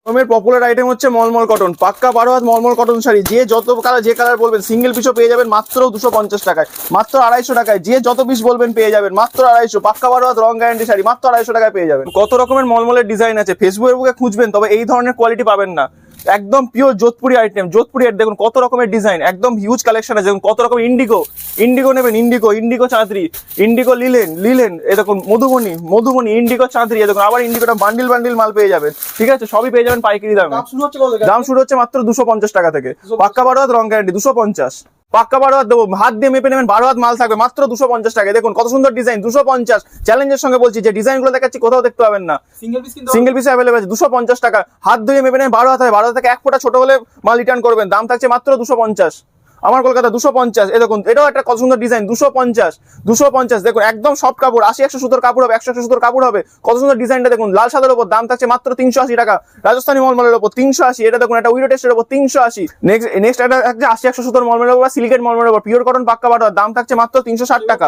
Popular item হচ্ছে মলমল cotton, পাক্কা 12 হাত মলমল কটন শাড়ি। যে যত কালার যে কালার বলবেন সিঙ্গেল পিসও পেয়ে যাবেন মাত্র 250 টাকায়, মাত্র 250 টাকায়। যে যত পিস বলবেন পেয়ে যাবেন মাত্র 250। পাক্কা 12 হাত রং গ্যারান্টি শাড়ি মাত্র 250 টাকায় পেয়ে যাবেন। কত রকমের মলমলের ডিজাইন আছে, ফেসবুকের বুকে খুঁজবেন তবে এই ধরনের কোয়ালিটি পাবেন না। একদম পিওর যোধপুরি আইটেম, যোধপুরি দেখুন কত রকমের ডিজাইন, একদম হিউজ কালেকশন আছে। দেখুন কত রকম ইন্ডিগো নেবেন, ইন্ডিগো চাঁদরি, ইন্ডিগো লিলেন, এ দেখুন মধুবনী ইন্ডিগো চাঁদরি, দেখুন আবার ইন্ডিগোটা বান্ডিল মাল পেয়ে যাবেন। ঠিক আছে, সবই পেয়ে যাবেন পাইকারি দামে। দাম শুরু হচ্ছে মাত্র 250 টাকা থেকে। পাক্কা 12 হাত রং গ্যারান্টি 250। পাক্কা 12 হাত দেবো, হাত দিয়ে মেপে নেবেন, 12 হাত মাল থাকবে মাত্র 250 টাকা। দেখুন কত সুন্দর ডিজাইন, 250। চ্যালেঞ্জের সঙ্গে বলছি, যে ডিজাইন গুলো দেখাচ্ছি কোথাও দেখতে পাবেন না, সিঙ্গেল পিস অ্যাভেলেবল আছে। 250 টাকা, হাত ধুয়ে মেপে নেবেন, 12 হাত হয়, 12 হাত থেকে 1 ফোঁটা ছোট হলে মাল রিটার্ন করবেন। দাম থাকছে মাত্র 250। আমার কলকাতা 250। এ দেখুন এটাও একটা কত সুন্দর ডিজাইন, 250। দেখুন একদম সফট কাপড়, 80-100 সুতোর কাপড় হবে, 100 সুতোর কাপড় হবে। কত সুন্দর ডিজাইনটা দেখুন, লাল সাদার উপর। দাম থাকছে মাত্র 380 টাকা। রাজস্থানী মলমলের উপর 380। এটা দেখুন এটা উইরো টেস্টের উপর 380। নেক্সট এটা থাকছে 80-100 সুতোর মলমলের উপর, সিল্কের মলমলের উপর, পিওর কটন পাক্কা 12। দাম থাকছে মাত্র 360 টাকা।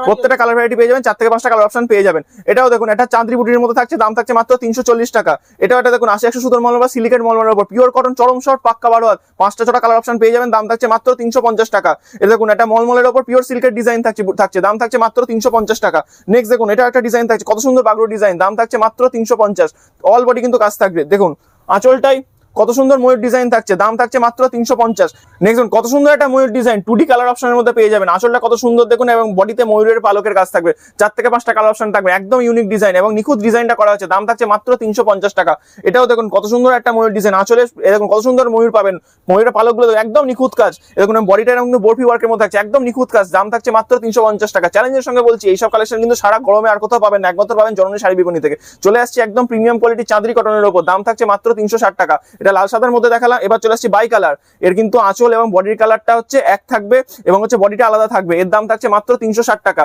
প্রত্যেকটা কালার ভ্যারাইটি পেয়ে যাবেন, 4 থেকে 5টা কালার অপশন পেয়ে যাবেন। এটাও দেখুন এটা চাঁদরি বুটির মধ্যে থাকছে, দাম থাকছে মাত্র 340 টাকা। এটাও এটা দেখুন 80-100 সুতোর মলমল, সিল্কের মলমলের উপর, পিওর কটন চরম শর্ট পাক্কা 12, 5টা 6টা কালার অপশন পেয়ে যাবেন। দাম থাকছে মাত্র 350 টাকা। এটা দেখুন এটা মলমলের উপর পিওর সিল্কের ডিজাইন থাকছে, দাম থাকছে মাত্র 350 টাকা। নেক্সট দেখুন এটা একটা ডিজাইন থাকছে, কত সুন্দর বাগড়ো ডিজাইন, দাম থাকছে মাত্র 350। অল বডি কিন্তু কাজ থাকবে। দেখুন আঁচলটাই কত সুন্দর ময়ূর ডিজাইন থাকছে, দাম থাকছে মাত্র 350। নেক্সট দেখুন কত সুন্দর একটা ময়ূর ডিজাইন 2D কালার অপশনের মধ্যে পেয়ে যাবেন। আঁচলটা কত সুন্দর দেখুন, এবং বডিতে ময়ূরের পালকের কাজ থাকবে, 4 থেকে 5টা কালার অপশন থাকবে। একদম ইউনিক ডিজাইন এবং নিখুঁত ডিজাইনটা করা হচ্ছে, দাম থাকছে মাত্র 350 টাকা। এটাও দেখুন কত সুন্দর একটা ময়ূর ডিজাইন, আঁচলে এরকম কত সুন্দর ময়ূর পাবেন, ময়ূরের পালকগুলো একদম নিখুঁত কাজ। দেখুন বডিটা এরকম বরফি ওয়ার্কের মধ্যে থাকছে, একদম নিখুঁত কাজ। দাম থাকছে মাত্র 350 টাকা। চ্যালেঞ্জের সঙ্গে বলছি এইসব কালেকশন কিন্তু সারা গরমে আর কোথাও পাবেন না, একমাত্র পাবেন জননী শাড়ি বিপণী থেকে। চলে আসছে একদম প্রিমিয়াম কোয়ালিটি চাঁদরি কটনের উপর, দাম থাকছে মাত্র 360 টাকা। এটা লাল সাদার মধ্যে দেখালাম, এবার চলে আসছে বাই কালার। এর কিন্তু আঁচল এবং বডির কালারটা হচ্ছে এক থাকবে এবং হচ্ছে বডিটা আলাদা থাকবে। এর দাম থাকছে মাত্র 360 টাকা।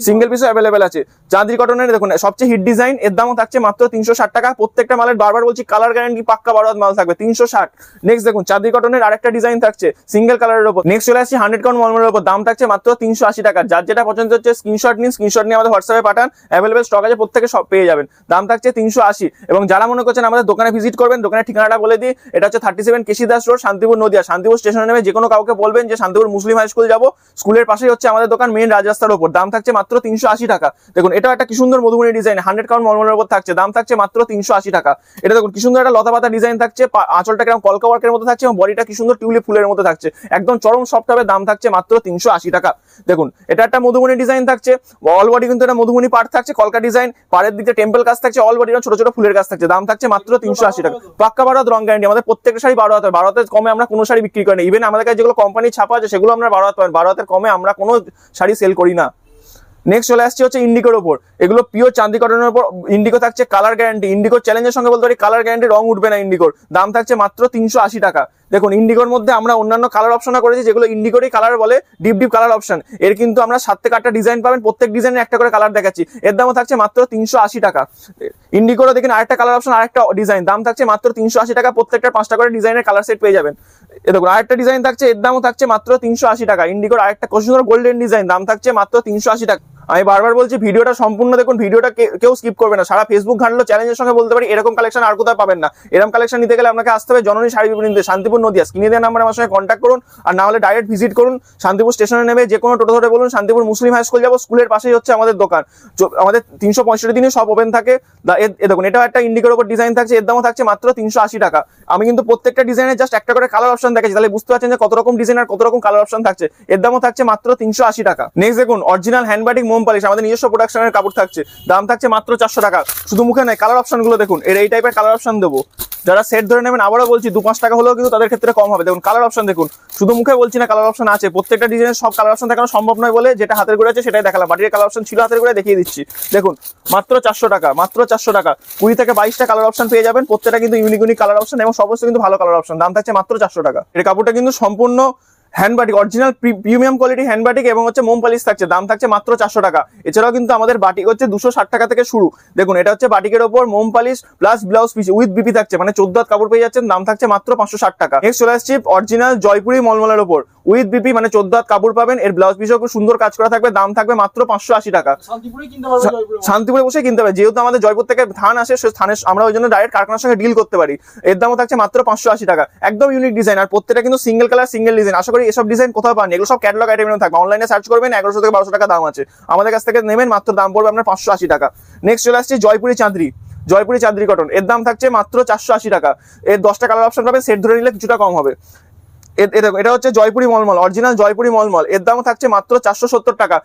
সিঙ্গেল পিসও অ্যাভেলেবেল আছে। চাঁদরি কটনের দেখুন সবচেয়ে হিট ডিজাইন, এর দামও থাকছে মাত্র 360 টাকা। প্রত্যেকটা মালের বারবার বলছি কালার গ্যারান্টি পাক্কা 12 হাত মাল থাকবে, 360। নেক্সট দেখুন চাঁদরি কটনের আরেকটা ডিজাইন থাকছে সিঙ্গেল কালারের উপর। নেক্সট চলে আসছে 100 কাউন্ট মলমলের উপর, দাম থাকছে মাত্র 380 টাকা। যার যেটা পছন্দ হচ্ছে স্ক্রিনশট নিয়ে আমাদের হোয়াটসঅ্যাপে পাঠান, অ্যাভেলেবেল স্টক আছে, প্রত্যেকে সব পেয়ে যাবেন। দাম থাকছে 380। এবং যারা মনে করছেন আমাদের দোকানে ভিজিট করবেন, দোকানের ঠিকানাটা বলে দিই, এটা হচ্ছে 37 কেশিদাস রোড, শান্তিপুর নদিয়া। শান্তিপুর স্টেশনে নেমে যে কোনো কাউকে বলবেন যে শান্তিপুর মুসলিম হাই স্কুল যাবো, স্কুলের পাশেই হচ্ছে আমাদের দোকান, মেইন রাজরাস্তার উপর। দাম থাকছে মাত্র 380 টাকা। দেখুন এটা একটা কি সুন্দর মধুবনী ডিজাইন, 100 কাউন্ট মলমলের উপর থাকছে, দাম থাকছে মাত্র 380 টাকা। এটা দেখুন কি সুন্দর একটা লতা পাতা ডিজাইন থাকছে, আঁচলটা কেমন কলকা ওয়ার্কের মধ্যে থাকছে এবং বডিটা কি সুন্দর টিউলিপ ফুলের মধ্যে থাকছে, একদম চরম সফট হবে। দাম থাকছে মাত্র 380 টাকা। দেখুন এটা একটা মধুবনী ডিজাইন থাকছে, অল বডি কিন্তু এটা মধুবনী পাড় থাকছে, কলকা ডিজাইন, পাড়ের দিকে টেম্পল কাজ থাকছে, অল বডি ছোট ছোট ফুলের কাজ থাকছে। দাম থাকছে মাত্র 380 টাকা। পাক্কা 12 হাত রং গ্যারান্টি। আমাদের প্রত্যেকটা শাড়ি 12 হাত, 12 হাতের কমে আমরা কোনো শাড়ি বিক্রি করি না। ইভেন আমাদের কাছে যেগুলো কোম্পানি ছাপা আছে সেগুলো আমরা 12 হাত পাবেন, 12 হাতের কমে আমরা কোনো শাড়ি সেল করি না। নেক্সট চলে আসছে হচ্ছে ইন্ডিগোর উপর, এগুলো পিওর চাঁদি কটনের উপর। ইন্ডিগো থাকছে কালার গ্যারান্টি, ইন্ডিগো চ্যালেঞ্জের সঙ্গে বলতে পারি কালার গ্যারান্টি, রং উঠবে না ইন্ডিগোর। দাম থাকছে মাত্র 380 টাকা। দেখুন ইন্ডিগোর মধ্যে আমরা অন্যান্য কালার অপশন করেছি, যেগুলো ইন্ডিগোরই কালার বলে, ডিপ কালার অপশন। এর কিন্তু আমরা 7 থেকে 8টা ডিজাইন পাবেন, প্রত্যেক ডিজাইনে একটা করে কালার দেখাচ্ছি। এর দামও থাকছে মাত্র 380 টাকা। ইন্ডিগোরও দেখেন আরেকটা কালার অপশন, আরেকটা ডিজাইন, দাম থাকছে মাত্র 380 টাকা। প্রত্যেকটা 5টা করে ডিজাইনের কালার সেট পেয়ে যাবেন। এ দেখুন আরেকটা ডিজাইন থাকছে, এর দামও থাকছে মাত্র 380 টাকা। ইন্ডিগোর আরেকটা সুন্দর গোল্ডেন ডিজাইন, দাম থাকছে মাত্র 380 টাকা। আমি বারবার বলছি ভিডিওটা সম্পূর্ণ দেখুন, ভিডিওটা কেউ স্কিপ করবে না। সারা ফেসবুক ঘাটলো, চ্যালেঞ্জের সঙ্গে বলতে পারি এরকম কালেকশন আর কোথাও পাবেন না। এরকম কালেকশন নিতে গেলে আপনাকে আসতে হবে জননী শাড়ি বিপণীতে, শান্তিপুর নদিয়া। স্ক্রিনে দেওয়া নাম্বারে আমার সঙ্গে কন্ট্যাক্ট করুন, আর না হলে ডাইরেক্ট ভিজিট করুন। শান্তিপুর স্টেশনে নেমে যে কোনো টোটো ধরে বলুন শান্তিপুর মুসলিম হাই স্কুল যাবো, স্কুলের পাশেই হচ্ছে আমাদের দোকান। আমাদের 365 দিনই সব ওপেন থাকে। দেখুন এটাও একটা ইন্ডিগোর উপর ডিজাইন থাকছে, এর দামও থাকছে মাত্র 380 টাকা। আমি কিন্তু প্রত্যেকটা ডিজাইনের জাস্ট একটা করে কালার অপশন দেখাচ্ছি, তাহলে বুঝতে পারছেন যে কত রকম ডিজাইন আর কত রকম কালার অপশন থাকছে। এর দামও থাকছে মাত্র 380 টাকা। নেক্সট দেখুন অরিজিনাল হ্যান্ডবাটিক মোম পালিশ, আমাদের নিজস্ব প্রোডাকশনের কাপড় থাকছে, দাম থাকছে মাত্র 400 টাকা। শুধু মুখে নয়, কালার অপশন গুলো দেখুন, এই টাইপের কালার অপশন দেবো। যারা সেট ধরে নেবেন, আবারও বলছি 2-5 টাকা হলেও কিন্তু তাদের ক্ষেত্রে কম হবে। দেখুন কালার অপশন দেখুন, শুধু মুখে বলছি না, কালার অপশন আছে। প্রত্যেকটা ডিজাইনের সব কালার অপশন দেখানো সম্ভব নয় বলে যেটা হাতের গোড়া আছে সেটাই দেখালাম। বাটির কালার অপশন ছিল হাতের গোড়া, দেখিয়ে দিচ্ছি। দেখুন মাত্র 400 টাকা, মাত্র 400 টাকা। 20 থেকে 22টা কালার অপশন পেয়ে যাবেন, প্রত্যেকটা কিন্তু ইউনিক কালার অপশন এবং সমস্ত কিন্তু ভালো কালার অপশন। দাম থাকছে মাত্র 400 টাকা। এর কাপড়টা কিন্তু সম্পূর্ণ হ্যান্ডবাটিক, অরিজিনাল প্রিমিয়াম কোয়ালিটি হ্যান্ডবাটিক এবং হচ্ছে মোম পালিশ থাকছে, দাম থাকছে মাত্র 400 টাকা। এছাড়াও কিন্তু আমাদের বাটিক হচ্ছে 260 টাকা থেকে শুরু। দেখুন এটা হচ্ছে বাটিকের ওপর মোম polish plus blouse piece with BP থাকছে, মানে 14 হাত কাপড় পেয়ে যাচ্ছেন, দাম থাকছে মাত্র 560 টাকা। নেক্সট চলে আসছি অরিজিনাল জয়পুরি মলমলের ওপর, উইথ বিপি মানে 14 হাত কাপড় পাবেন। এর ব্লাউজ পিসও খুব সুন্দর কাজ করা থাকবে, দাম থাকবে মাত্র 580 টাকা। শান্তিপুরে বসে কিনতে হবে, যেহেতু আমাদের জয়পুর থেকে ধান আসে, সে ধানের আমরা ওই জন্য ডাইরেক্ট কারখানার সঙ্গে ডিল করতে পারি। এর দামও থাকছে মাত্র 580 টাকা। একদম ইউনিক ডিজাইন, আর প্রত্যেকটা কিন্তু সিঙ্গেল কালার সিঙ্গেল ডিজাইন। আশা করি এসব ডিজাইন কোথাও পান, এগুলো সব ক্যাটালগ আইটেমের থাকবে। অনলাইনে সার্চ করবেন, 1100 থেকে 1200 টাকা দাম আছে। আমাদের কাছ থেকে নেবেন, মাত্র দাম পড়বে আপনার 580 টাকা। নেক্সট চলে আসছে জয়পুরি চাঁদরি, জয়পুরি চাঁদরি কটন। এর দাম থাকছে মাত্র 480 টাকা। এর 10টা কালার অপশন পাবেন, সেট ধরে নিলে কিছুটা কম হবে। এটা হচ্ছে জয়পুরি মলমল, অরিজিনাল জয়পুরি মলমল। এর দামও থাকছে মাত্র 470 টাকা।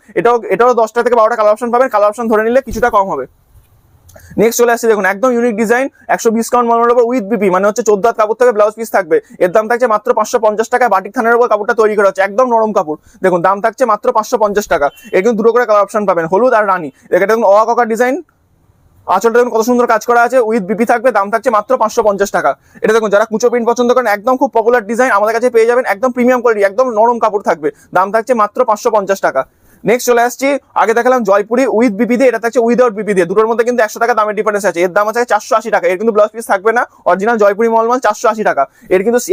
এটাও 10টা থেকে 12টা কালার অপশন পাবেন, কালার অপশন ধরে নিলে কিছুটা কম হবে। নেক্সট চলে আসছে দেখুন, একদম ইউনিক ডিজাইন, 120 কাউন্ট মলমলের উপর উইথ বিপি মানে হচ্ছে 14 হাত কাপড় থেকে ব্লাউজ পিস থাকবে। এর দাম থাকছে মাত্র 550 টাকা। বাটিক থানের উপর কাপড়টা তৈরি করা হচ্ছে, একদম নরম কাপড়। দেখুন দাম থাকছে মাত্র 550 টাকা। এর কিন্তু দুটো করে কালার অপশন পাবেন, হলুদ আর রানী। এটা দেখুন অওয়াকা ডিজাইন, আঁচলটা দেখুন কত সুন্দর কাজ করা আছে, উইথ বিপি থাকবে, দাম থাকছে মাত্র 550 টাকা। এটা দেখুন যারা কুচো প্রিন্ট পছন্দ করেন, একদম খুব পপুলার ডিজাইন, আমাদের কাছে পেয়ে যাবেন। একদম প্রিমিয়াম কোয়ালিটি, একদম নরম কাপড় থাকবে, দাম থাকছে মাত্র 550 টাকা। নেক্সট চলে আসছি, আগে দেখালাম জয়পুরি উইথ বিপি দিয়ে, এটা থাকছে উইদাউট বিপি দিয়ে। দুটোর মধ্যে কিন্তু 100 টাকা দামের ডিফারেন্স আছে। এর দাম আছে 480 টাকা। এর কিন্তু ব্লাউজ পিস থাকবে না, অরিজিনাল জয়পুরি মলমল 480 টাকা।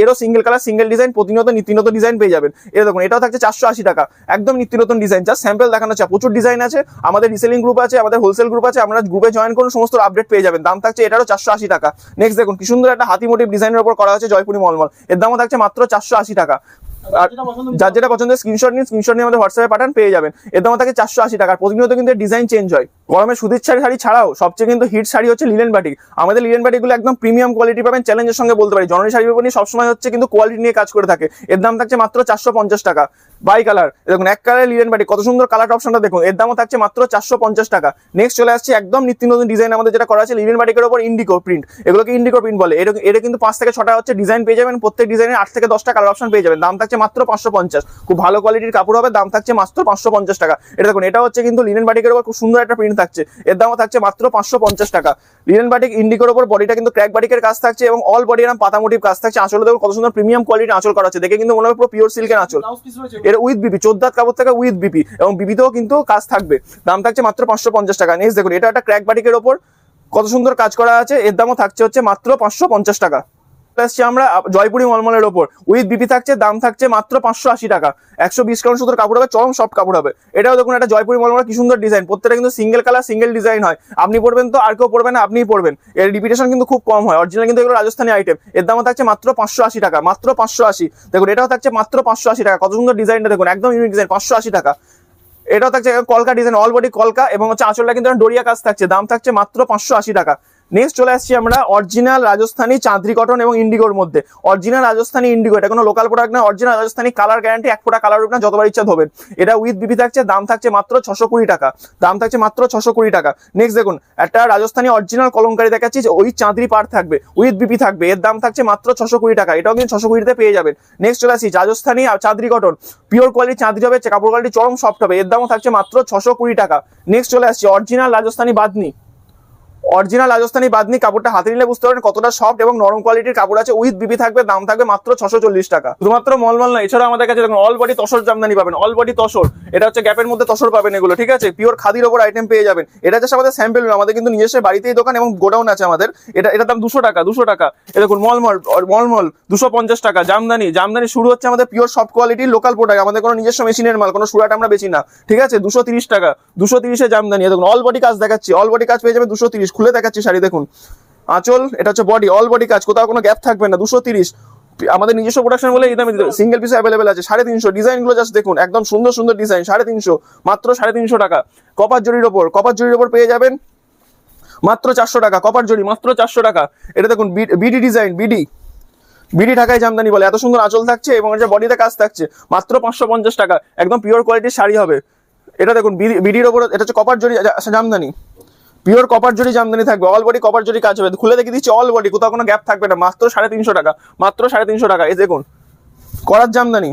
এরও সিঙ্গেল কালার সিঙ্গেল ডিজাইন, প্রতিনিয়ত নিত্য নতুন ডিজাইন পেয়ে যাবেন। এটা দেখুন, এটাও থাকছে 480 টাকা। একদম নিত্য নতুন ডিজাইন, জাস্ট স্যাম্পল দেখানো হচ্ছে। প্রচুর ডিজাইন আছে, আমাদের রিসেলিং গ্রুপ আছে, আমাদের হোলসেল গ্রুপ আছে, আমরা গ্রুপে জয়েন করুন, সমস্ত আপডেট পেয়ে যাবেন। দাম থাকছে এটারও 480 টাকা। নেক্সট দেখুন কি সুন্দর একটা হাতি মোটিভ ডিজাইনের উপর করা হচ্ছে জয়পুরি মলমল। এর দামও থাকছে মাত্র 480 টাকা। আর যার যেটা পছন্দ স্ক্রিনশট নিয়ে আমাদের হোয়াটসঅ্যাপে পাঠান, পেয়ে যাবেন। এর দাম থাকে 480 টাকা। প্রতিনিয়ত কিন্তু ডিজাইন চেঞ্জ হয়। গরমের সুতির শাড়ি ছাড়াও সবচেয়ে কিন্তু হিট শাড়ি হচ্ছে লিনেন বাটিক। আমাদের লিনেন বাটিকগুলো একদম প্রিমিয়াম কোয়ালিটি পাবেন, চ্যালেঞ্জের সঙ্গে বলতে পারি। জননী শাড়ি বিপণী সবসময় হচ্ছে কিন্তু কোয়ালিটি নিয়ে কাজ করে থাকে। এর দাম থাকছে মাত্র 450 টাকা। বাই কালার, দেখুন এক কালার লিনেন বাটিক, কত সুন্দর কালার অপশনটা দেখুন। এর দামও থাকছে মাত্র 450 টাকা। নেক্সট চলে আসছে একদম নিত্য নতুন ডিজাইন, আমাদের যেটা করা আছে লিনেন বাটিকের উপর ইন্ডিগো প্রিন্ট। এগুলোকে ইন্ডিগো প্রিন্ট বলে। এটা কিন্তু 5 থেকে 6টা হচ্ছে ডিজাইন পেয়ে যাবেন, প্রত্যেক ডিজাইনের 8 থেকে 10টা কালার অপশন পেয়ে যাবেন। দাম থাকছে মাত্র 550। খুব ভালো কোয়ালিটির কাপড় হবে, দাম থাকছে মাত্র 550 টাকা। এটা দেখুন, এটা হচ্ছে কিন্তু লিনেন বাটিকের উপর খুব সুন্দর একটা প্রিন্ট থাকছে। এর দামও থাকছে মাত্র 550 টাকা। লিনেন বাটিক ইন্ডিগোর উপর বডিটা কিন্তু ক্র্যাক বাটিকের কাজ থাকছে এবং অল বডি এরকম পাতা মোটিভ কাজ থাকছে। আঁচলে দেখুন কত সুন্দর প্রিমিয়াম কোয়ালিটির আঁচল করা আছে, দেখে কিন্তু মনে হয় পুরো পিওর সিল্কের আঁচল। এর উইথ বিপি 14 হাত কাপড় থেকে উইথ বিপি, এবং বিপিতেও কিন্তু কাজ থাকবে। দাম থাকছে মাত্র 550 টাকা। নেক্সট দেখুন, এটা একটা ক্র্যাক বাটিকের উপর কত সুন্দর কাজ করা আছে। এর দামও থাকছে হচ্ছে মাত্র 550 টাকা। আমরা জয়পুরি মলমলের ওপর উইথ বিপি থাকছে, দাম থাকছে মাত্র 580 টাকা। 120 কাউন্ট সুতোর কাপড় হবে, চরম সফট কাপড় হবে। এটাও দেখুন একটা জয়পুরি মলমলের কি সুন্দর ডিজাইন, প্রত্যেকটা কিন্তু সিঙ্গেল কালার সিঙ্গেল ডিজাইন হয়। আপনি পড়বেন তো আর কেউ পড়বে না, আপনিই পড়বেন। এর রিপিটেশন কিন্তু খুব কম হয়, অরিজিনাল কিন্তু এগুলো রাজস্থানী আইটেম। এর দামও থাকছে মাত্র 580 টাকা, মাত্র 580। দেখুন এটাও থাকছে মাত্র 580 টাকা। কত সুন্দর ডিজাইনটা দেখুন, একদম ইউনিক ডিজাইন, 580 টাকা। এটাও থাকছে কলকা ডিজাইন, অল বডি কলকা, এবং হচ্ছে আঁচলটা কিন্তু ডোরিয়া কাজ থাকছে। দাম থাকছে মাত্র 580 টাকা। নেক্সট চলে আসছি আমরা অরিজিনাল রাজস্থানী চাঁদরি কটন এবং ইন্ডিগোর মধ্যে। অরিজিনাল রাজস্থানী ইন্ডিগো, এটা কোনো লোকাল প্রোডাক্ট না, অরিজিনাল রাজস্থানী, কালার গ্যারান্টি, এক ফোঁটা কালার উঠবে না, যতবার ইচ্ছা ধোবেন। এটা উইথ বিপি থাকছে, দাম থাকছে মাত্র 620 টাকা। দাম থাকছে মাত্র 620 টাকা। নেক্সট দেখুন, একটা রাজস্থানী অরিজিনাল কলমকারী দেখাচ্ছি, ওই চাঁদরি পার থাকবে, উইথ বিপি থাকবে। এর দাম থাকছে মাত্র 620 টাকা। এটাও কিন্তু 620 পেয়ে যাবেন। নেক্সট চলে আসছি রাজস্থানী চাঁদরি কটন, পিওর কোয়ালিটি চাঁদরি হবে, কাপড় কোয়ালিটি চরম সফট হবে। এর দামও থাকছে মাত্র 620 টাকা। নেক্সট চলে আসছি অরিজিনাল রাজস্থানী বাদনি, অরিজিনাল রাজস্থানী বাদনি। কাপড়টা হাতে নিলে বুঝতে পারবেন কতটা সফট এবং নরম কোয়ালিটির কাপড় আছে। উইথ বিপি থাকবে, দাম থাকবে মাত্র 640 টাকা। শুধুমাত্র মলমল না, এছাড়া আমাদের কাছে দেখুন অল বডি তসর জামদানি পাবেন, অল বডি তসর। এটা হচ্ছে গ্যাপের মধ্যে তসর পাবেন এগুলো, ঠিক আছে, পিওর খাদির ওপর আইটেম পেয়ে যাবেন। এটা হচ্ছে আমাদের স্যাম্পল, আমাদের কিন্তু নিজস্ব বাড়িতেই দোকান এবং গোডাউন আছে আমাদের। এটার দাম 200 টাকা, 200 টাকা। এ দেখুন মলমল 250 টাকা। জামদানি শুরু হচ্ছে আমাদের পিওর সফট কোয়ালিটির লোকাল প্রোডাক্ট, আমাদের কোনো নিজস্ব মেশিনের মাল, কোনো সুরাট আমরা বেশি না, ঠিক আছে। 230 টাকা, 230 জামদানি। দেখুন অল বডি কাজ দেখাচ্ছি, অল বডি কাজ পেয়ে যাবেন 230। খুলে দেখাচ্ছি শাড়ি, দেখুন আঁচল, এটা হচ্ছে বডি, অল বডি কাজ, কোথাও কোনো গ্যাপ থাকবে না। 230 আমাদের নিজস্ব প্রোডাকশন বলে এই দামে সিঙ্গেল পিস অ্যাভেলেবেল আছে। 350 ডিজাইন গুলো জাস্ট দেখুন, একদম সুন্দর সুন্দর ডিজাইন। 350, মাত্র 350 টাকা। কপার জরির ওপর পেয়ে যাবেন মাত্র 400 টাকা। কপার জরি মাত্র 400 টাকা। এটা দেখুন বিডি ডিজাইন, বিডি ঢাকায় জামদানি বলে। এত সুন্দর আঁচল থাকছে এবং এটা বডিতে কাজ থাকছে, মাত্র 550 টাকা। একদম পিওর কোয়ালিটির শাড়ি হবে। এটা দেখুন বিডির ওপর, এটা হচ্ছে কপার জরি জামদানি, পিওর কপার জরি জামদানি থাকবে, অল বডি কপার জরি কাজ হবে। খুলে দেখে দিচ্ছি অল বডি, কোথাও কোনো গ্যাপ থাকবে না, মাত্র 350 টাকা, মাত্র 350 টাকা। এই দেখুন করার জামদানি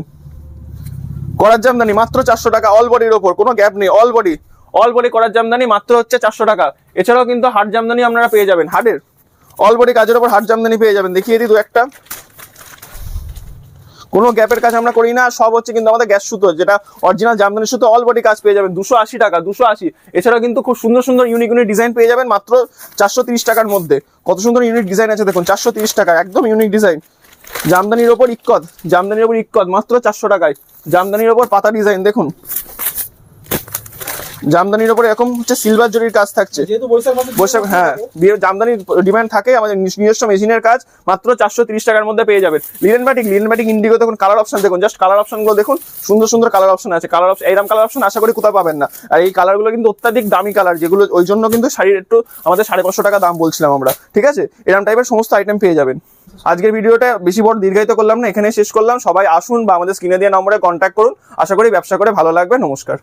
মাত্র 400 টাকা। অল বডির ওপর কোনো গ্যাপ নেই, অল বডি করার জামদানি মাত্র হচ্ছে 400 টাকা। এছাড়াও কিন্তু হাট জামদানি আপনারা পেয়ে যাবেন, হাটের অল বডি কাজের ওপর হাট জামদানি পেয়ে যাবেন। দেখিয়ে দিই দু একটা, কোনো গ্যাপের কাজ আমরা করি না, সব হচ্ছে কিন্তু আমাদের গ্যাস সুতো, যেটা অরিজিনাল জামদানি সুতো। অল বডি কাজ পেয়ে যাবেন 280 টাকা, 280। এছাড়াও কিন্তু খুব সুন্দর সুন্দর ইউনিক ডিজাইন পেয়ে যাবেন মাত্র 430 টাকার মধ্যে। কত সুন্দর ইউনিক ডিজাইন আছে দেখুন, 430 টাকা, একদম ইউনিক ডিজাইন। জামদানির ওপর ইক্কত, জামদানির ওপর ইক্কত মাত্র 400 টাকায়। জামদানির ওপর পাতা ডিজাইন দেখুন, জামদানির ওপর এরকম হচ্ছে সিলভার জরির কাজ থাকছে, যেহেতু বৈশাখ মাসে বৈশাখ, হ্যাঁ বিয়ের জামদানির ডিমান্ড থাকে, আমাদের নিজস্ব মেশিনের কাজ, মাত্র 430 টাকার মধ্যে পেয়ে যাবেন। লিনেন বাটিক ইন্ডিগো দেখুন, কালার অপশন দেখুন, জাস্ট কালার অপশনগুলো দেখুন, সুন্দর সুন্দর কালার অপশন আছে। কালার অপশন, এইরকম কালার অপশন আশা করি কোথাও পাবেন না। আর এই কালারগুলো কিন্তু অত্যাধিক দামি কালার, যেগুলো ওই জন্য কিন্তু শাড়ির একটু আমাদের 550 টাকা দাম বলছিলাম আমরা, ঠিক আছে। এরকম টাইপের সমস্ত আইটেম পেয়ে যাবেন। আজকের ভিডিওটা বেশি বড় দীর্ঘায়িত করলাম না, এখানে শেষ করলাম। সবাই আসুন বা আমাদের স্ক্রিনে দেওয়া নম্বরে কন্ট্যাক্ট করুন, আশা করি ব্যবসা করে ভালো লাগবে। নমস্কার।